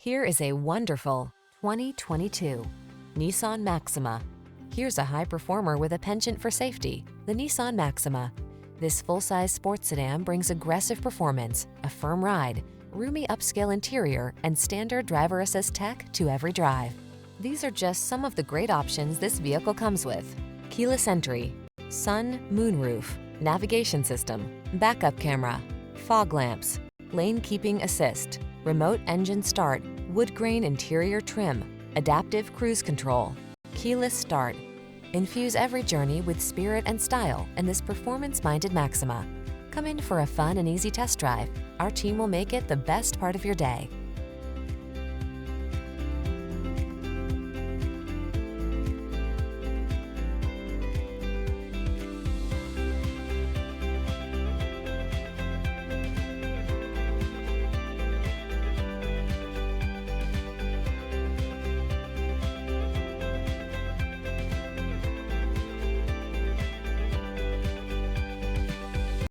Here is a wonderful 2022 Nissan Maxima. Here's a high performer with a penchant for safety, the Nissan Maxima. This full-size sports sedan brings aggressive performance, a firm ride, roomy upscale interior, and standard driver assist tech to every drive. These are just some of the great options this vehicle comes with: keyless entry, sun, moonroof, navigation system, backup camera, fog lamps, lane keeping assist, remote engine start, woodgrain interior trim, adaptive cruise control, keyless start. Infuse every journey with spirit and style in this performance-minded Maxima. Come in for a fun and easy test drive. Our team will make it the best part of your day.